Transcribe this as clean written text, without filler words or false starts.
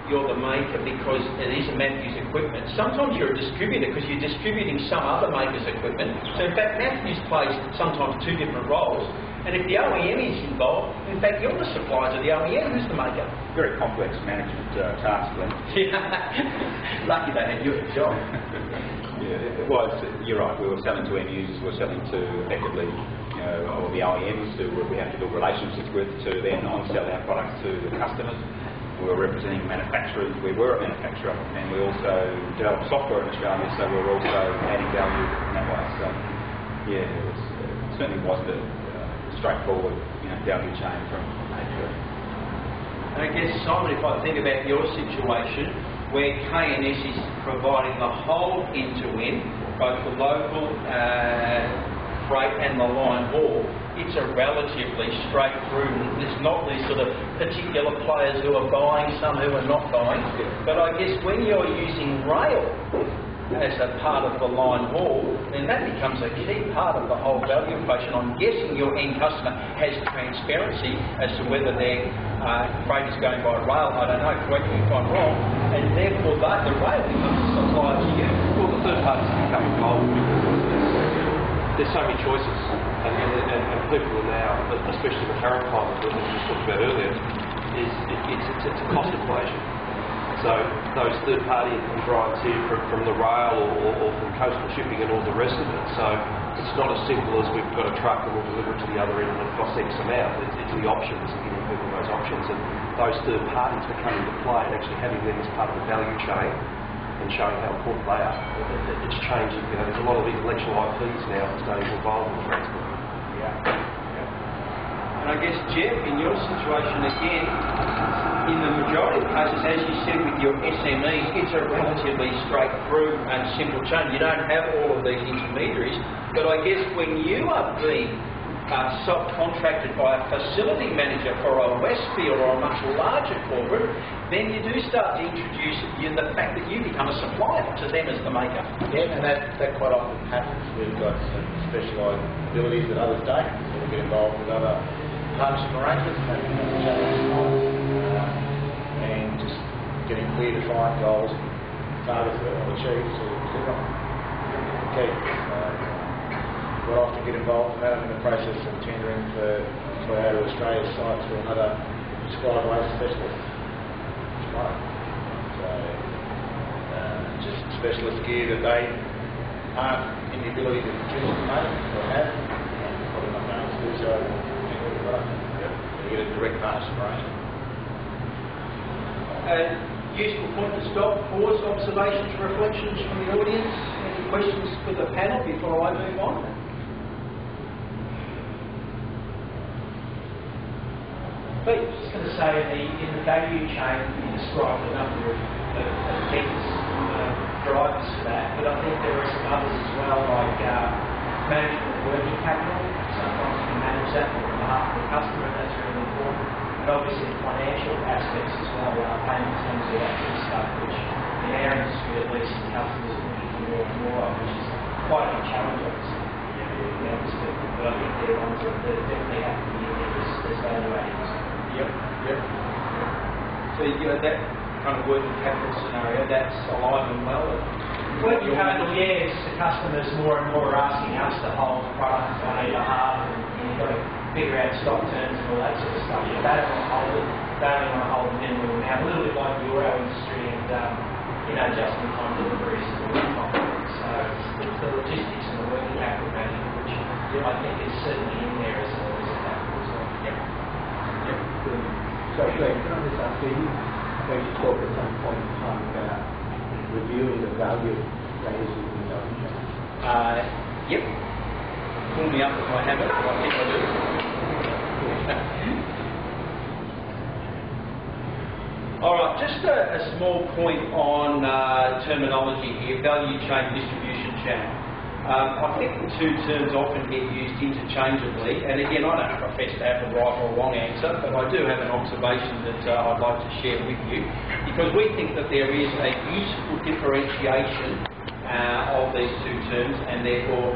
you're the maker because it is a Matthews equipment. Sometimes you're a distributor because you're distributing some other maker's equipment. So in fact, Matthews plays sometimes two different roles. And if the OEM is involved, in fact, you're the supplier to the OEM. Who's the maker? Very complex management task, Glenn. Lucky they had you at the job. Yeah, well, you're right. We were selling to end users. We were selling to effectively, all the OEMs who we have to build relationships with to then on-sell our products to the customers. We were representing manufacturers. We were a manufacturer, and we also developed software in Australia, so we were also adding value in that way. So, yeah, it certainly wasn't a straightforward, value chain from A to B. I guess, Simon, if I think about your situation, where K&S is providing the whole end-to-end, both the local freight and the line haul, it's a relatively straight through. There's not these sort of particular players who are buying, some who are not buying. But I guess when you're using rail as a part of the line haul, then that becomes a key part of the whole value equation. I'm guessing your end customer has transparency as to whether their freight is going by rail. I don't know, correct me if I'm wrong. And therefore the rail becomes a supplier to you. Well, the third parties become involved because there's so many choices, and people are now, especially in the current climate that we just talked about earlier, it's a cost equation. So those third party drives here from the rail or from coastal shipping and all the rest of it. So it's not as simple as we've got a truck and we'll deliver it to the other end and it costs X amount. It's the options and giving people those options, and those third parties will come into play and actually having them as part of the value chain and showing how important they are. It's changing. There's a lot of intellectual IPs now that's starting to evolve in transport. And I guess, Jeff, in your situation again, in the majority of cases, as you said with your SMEs, it's a relatively straight through and simple chain. You don't have all of these intermediaries. But I guess when you are being subcontracted by a facility manager for a Westfield or a much larger corporate, then you do start to introduce the fact that you become a supplier to them as the maker. Yeah, and that quite often happens. We've got some specialised abilities that others don't. So we get involved with other partnership arrangements, and just getting clear defined goals and targets that we want to achieve to deliver on. Okay. We'll often get involved in the process of tendering for out of Australia's site to another prescribed waste specialist. So just specialist gear that they aren't in the ability to produce at the moment or have, and probably not going to do so. You get a direct partnership arrangement. Useful point to stop, pause, observations, reflections from the audience. Any questions for the panel before I move on? I was just going to say, in the value chain, you described a number of things, drivers for that, but I think there are some others as well, like management of working capital. Sometimes you can manage that on behalf of the customer, and that's really important. And obviously the financial aspects as well, payment terms, all that sort of stuff, which in our industry at least, the customers are looking for more and more of, which is quite a big challenge, obviously. But I think they're ones that definitely have to be in there as value added. Yep. So that kind of working capital scenario, that's alive and well. Working capital, yes, the customers more and more are asking us to hold products on their behalf, and you've got to figure out stock turns and all that sort of stuff. They don't want to hold it, they only want to hold it in and out, a little bit like the euro industry and just-in-time deliveries and all that kind of thing. So it's the logistics and the working capital management, which I think is certainly in there as a capital as well. Yep. So, Greg, can I just ask you, when you spoke at some point in time about reviewing the value layers in the value chain? Yep. Pull me up if I have it. I think I do. All right, just a small point on terminology here, value chain, distribution channel. I think the two terms often get used interchangeably, and again, I don't profess to have the right or wrong answer, but I do have an observation that I'd like to share with you, because we think that there is a useful differentiation of these two terms, and therefore